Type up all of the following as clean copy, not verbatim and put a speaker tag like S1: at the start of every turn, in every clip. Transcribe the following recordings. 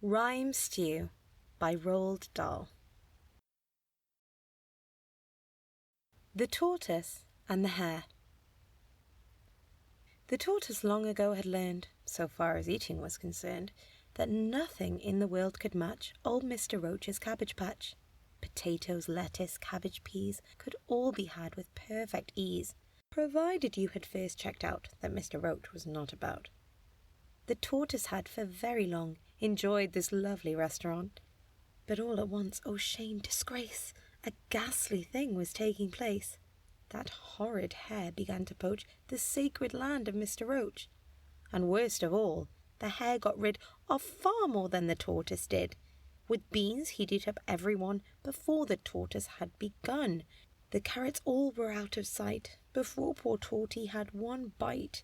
S1: Rhyme Stew by Roald Dahl. The Tortoise and the Hare. The tortoise long ago had learned, so far as eating was concerned, that nothing in the world could match old Mr. Roach's cabbage patch. Potatoes, lettuce, cabbage, peas could all be had with perfect ease, provided you had first checked out that Mr. Roach was not about. The tortoise had for very long enjoyed this lovely restaurant, but all at once, oh shame, disgrace, a ghastly thing was taking place. That horrid hare began to poach the sacred land of Mr. Roach. And worst of all, the hare got rid of far more than the tortoise did. With beans he'd eat up everyone before the tortoise had begun. The carrots all were out of sight before poor Torty had one bite.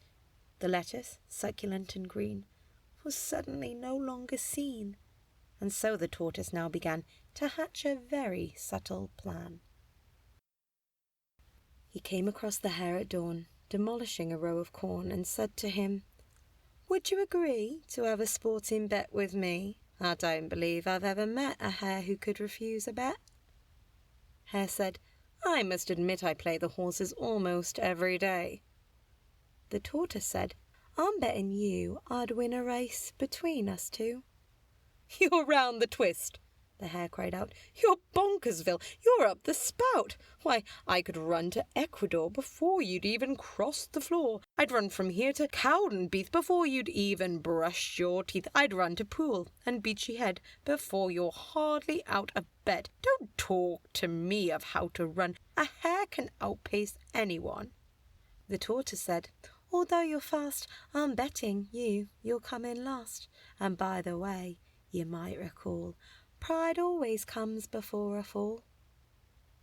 S1: The lettuce, succulent and green, was suddenly no longer seen. And so the tortoise now began to hatch a very subtle plan. He came across the hare at dawn, demolishing a row of corn, and said to him, "Would you agree to have a sporting bet with me? I don't believe I've ever met a hare who could refuse a bet." Hare said, "I must admit I play the horses almost every day." The tortoise said, "I'm betting you I'd win a race between us two." "You're round the twist," the hare cried out. "You're Bonkersville. You're up the spout. Why, I could run to Ecuador before you'd even crossed the floor. I'd run from here to Cowdenbeath before you'd even brushed your teeth. I'd run to Poole and Beachy Head before you're hardly out of bed. Don't talk to me of how to run. A hare can outpace anyone." The tortoise said, "Although you're fast, I'm betting you'll come in last. And by the way, you might recall, pride always comes before a fall."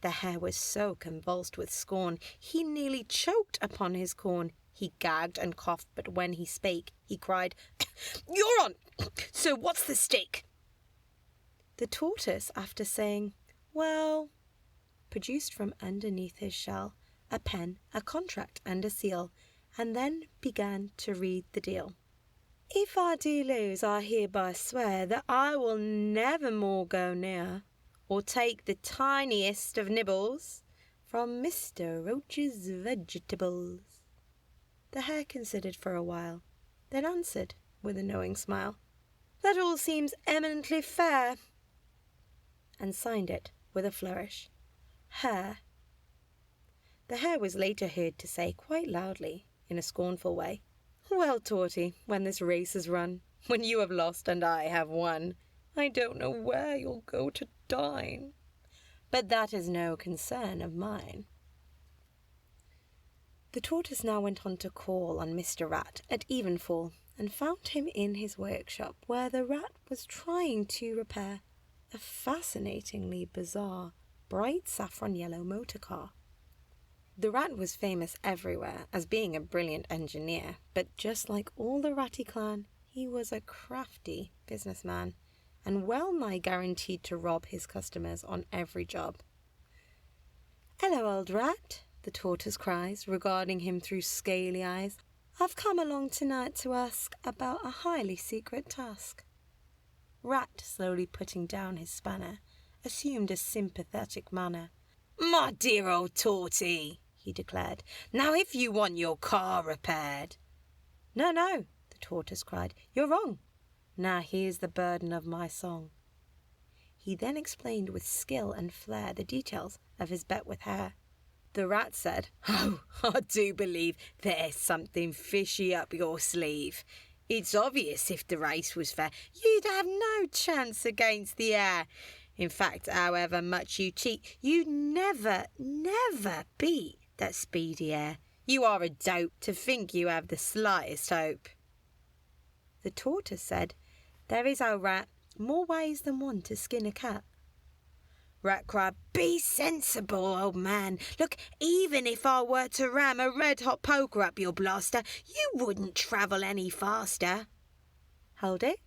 S1: The hare was so convulsed with scorn, he nearly choked upon his corn. He gagged and coughed, but when he spake, he cried, "You're on! So what's the stake?" The tortoise, after saying, "Well," produced from underneath his shell a pen, a contract, and a seal, and then began to read the deal. "If I do lose, I hereby swear that I will never more go near or take the tiniest of nibbles from Mr. Roach's vegetables." The hare considered for a while, then answered with a knowing smile, "That all seems eminently fair," and signed it with a flourish, "Hare." The hare was later heard to say quite loudly, in a scornful way, "Well, Torty, when this race is run, when you have lost and I have won, I don't know where you'll go to dine. But that is no concern of mine." The tortoise now went on to call on Mr. Rat at evenfall, and found him in his workshop, where the rat was trying to repair a fascinatingly bizarre, bright saffron yellow motor car. The rat was famous everywhere as being a brilliant engineer, but just like all the Ratty clan, he was a crafty businessman, and well nigh guaranteed to rob his customers on every job. "Hello, old rat," the tortoise cries, regarding him through scaly eyes. "I've come along tonight to ask about a highly secret task." Rat, slowly putting down his spanner, assumed a sympathetic manner. "My dear old Torty," he declared, "now if you want your car repaired—" No, the tortoise cried, "you're wrong. Now here's the burden of my song." He then explained with skill and flair the details of his bet with Hare. The rat said, "Oh, I do believe there's something fishy up your sleeve. It's obvious if the race was fair, you'd have no chance against the hare. In fact, however much you cheat, you never beat that speedy hare. You are a dope to think you have the slightest hope." The tortoise said, "There is, O rat, more ways than one to skin a cat." Rat cried, "Be sensible, old man. Look, even if I were to ram a red-hot poker up your blaster, you wouldn't travel any faster." "Hold it,"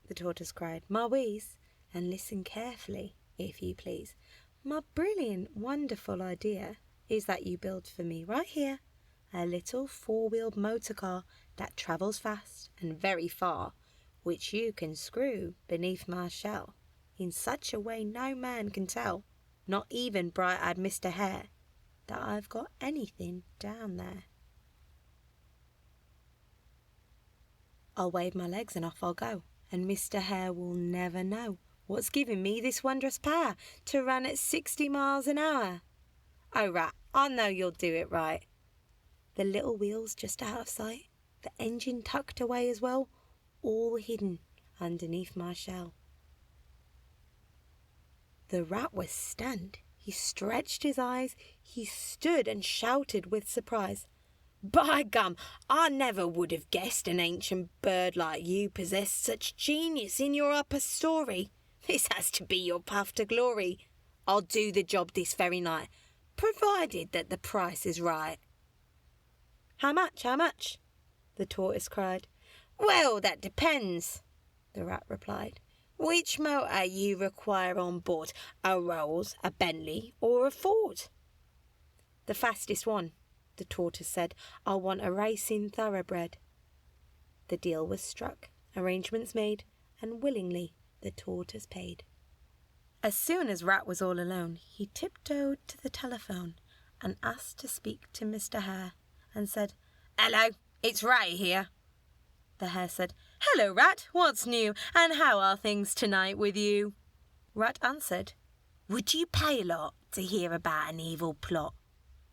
S1: the tortoise cried, "my wheeze, and listen carefully, if you please. My brilliant, wonderful idea is that you build for me right here a little four-wheeled motor car that travels fast and very far, which you can screw beneath my shell, in such a way no man can tell, not even bright-eyed Mr. Hare, that I've got anything down there. I'll wave my legs and off I'll go, and Mr. Hare will never know what's given me this wondrous power to run at 60 miles an hour. Oh, Rat, I know you'll do it right. The little wheels just out of sight, the engine tucked away as well, all hidden underneath my shell. The Rat was stunned. He stretched his eyes, he stood and shouted with surprise. By gum, I never would have guessed an ancient bird like you possessed such genius in your upper story. This has to be your path to glory. I'll do the job this very night, provided that the price is right. How much, how much? The Tortoise cried. Well, that depends, the Rat replied. Which motor you require on board, a Rolls, a Bentley or a Ford? The fastest one, the Tortoise said. I want a racing thoroughbred. The deal was struck, arrangements made, and willingly the Tortoise paid. As soon as Rat was all alone, he tiptoed to the telephone and asked to speak to Mr. Hare, and said, Hello, it's Rat here. The Hare said, Hello, Rat, what's new, and how are things tonight with you? Rat answered, Would you pay a lot to hear about an evil plot?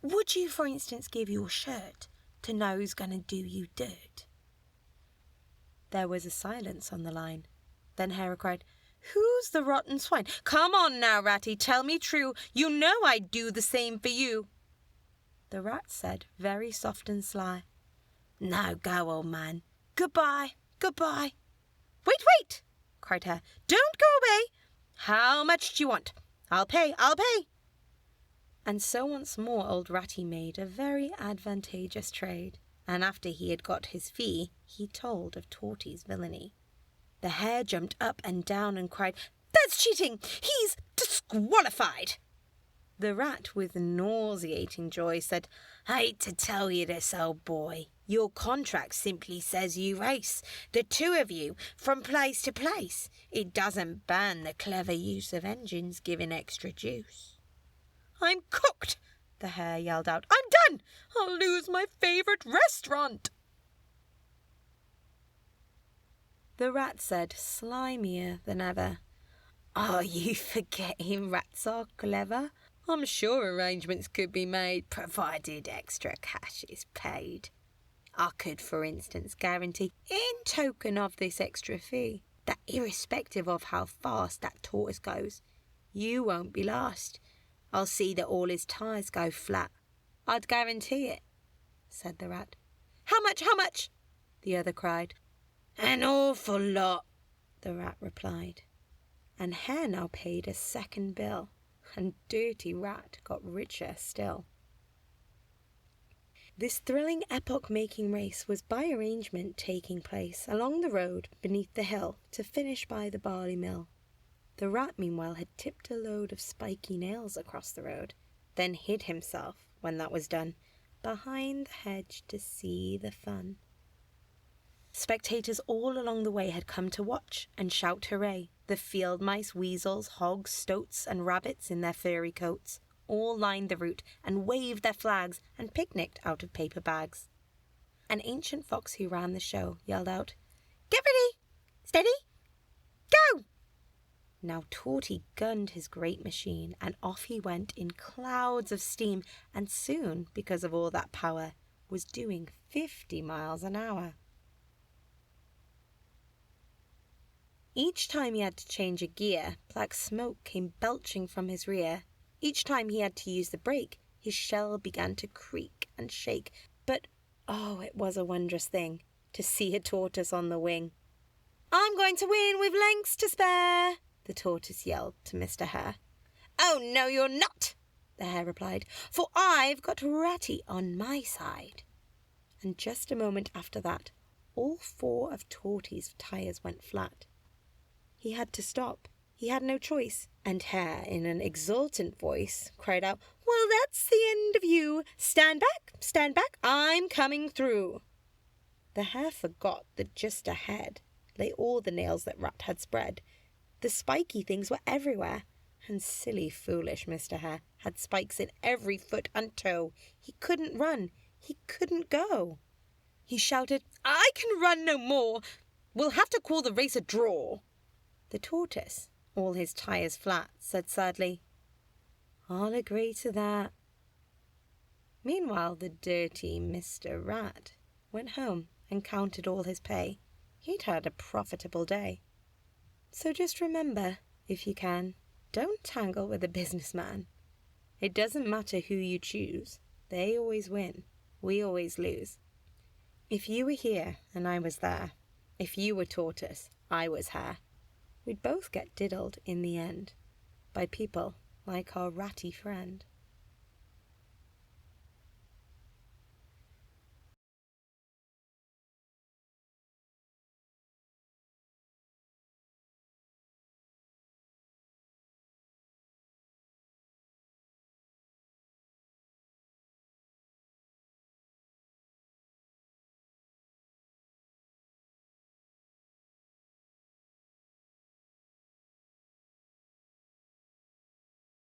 S1: Would you, for instance, give your shirt to know who's going to do you dirt? There was a silence on the line. Then Hare cried, Who's the rotten swine? Come on now, Ratty, tell me true. You know I'd do the same for you. The Rat said, very soft and sly, Now go, old man. Goodbye, goodbye. Wait, cried Hare. Don't go away. How much do you want? I'll pay. And so once more old Ratty made a very advantageous trade, and after he had got his fee, he told of Torty's villainy. The Hare jumped up and down and cried, That's cheating! He's disqualified! The Rat, with nauseating joy, said, Hate to tell you this, old boy. Your contract simply says you race, the two of you, from place to place. It doesn't ban the clever use of engines giving extra juice. I'm cooked, the Hare yelled out. I'm done! I'll lose my favourite restaurant. The Rat said, slimier than ever, Are you forgetting rats are clever? I'm sure arrangements could be made, provided extra cash is paid. I could, for instance, guarantee, in token of this extra fee, that irrespective of how fast that tortoise goes, you won't be lost. I'll see that all his tyres go flat. I'd guarantee it, said the Rat. How much? The other cried. An awful lot, the Rat replied. And Hare now paid a second bill, and Dirty Rat got richer still. This thrilling epoch-making race was by arrangement taking place along the road beneath the hill to finish by the barley mill. The Rat meanwhile had tipped a load of spiky nails across the road, then hid himself, when that was done, behind the hedge to see the fun. Spectators all along the way had come to watch and shout hooray. The field mice, weasels, hogs, stoats and rabbits in their furry coats all lined the route and waved their flags and picnicked out of paper bags. An ancient fox who ran the show yelled out, Get ready! Steady! Go! Now Torty gunned his great machine, and off he went in clouds of steam, and soon, because of all that power, was doing 50 miles an hour. Each time he had to change a gear, black smoke came belching from his rear. Each time he had to use the brake, his shell began to creak and shake. But, oh, it was a wondrous thing to see a tortoise on the wing. I'm going to win with lengths to spare, the Tortoise yelled to Mr. Hare. Oh, no, you're not, the Hare replied, for I've got Ratty on my side. And just a moment after that, all 4 of Torty's tyres went flat. He had to stop. He had no choice. And Hare, in an exultant voice, cried out, Well, that's the end of you. Stand back, I'm coming through. The Hare forgot that just ahead, lay all the nails that Rat had spread. The spiky things were everywhere, and silly, foolish Mr. Hare had spikes in every foot and toe. He couldn't run. He couldn't go. He shouted, "I can run no more. We'll have to call the race a draw." The tortoise, all his tyres flat, said sadly, "I'll agree to that." Meanwhile, the dirty Mr. Rat went home and counted all his pay. He'd had a profitable day. So just remember, if you can, don't tangle with a businessman. It doesn't matter who you choose. They always win. We always lose. If you were here and I was there, if you were tortoise, I was hare, we'd both get diddled in the end by people like our ratty friend.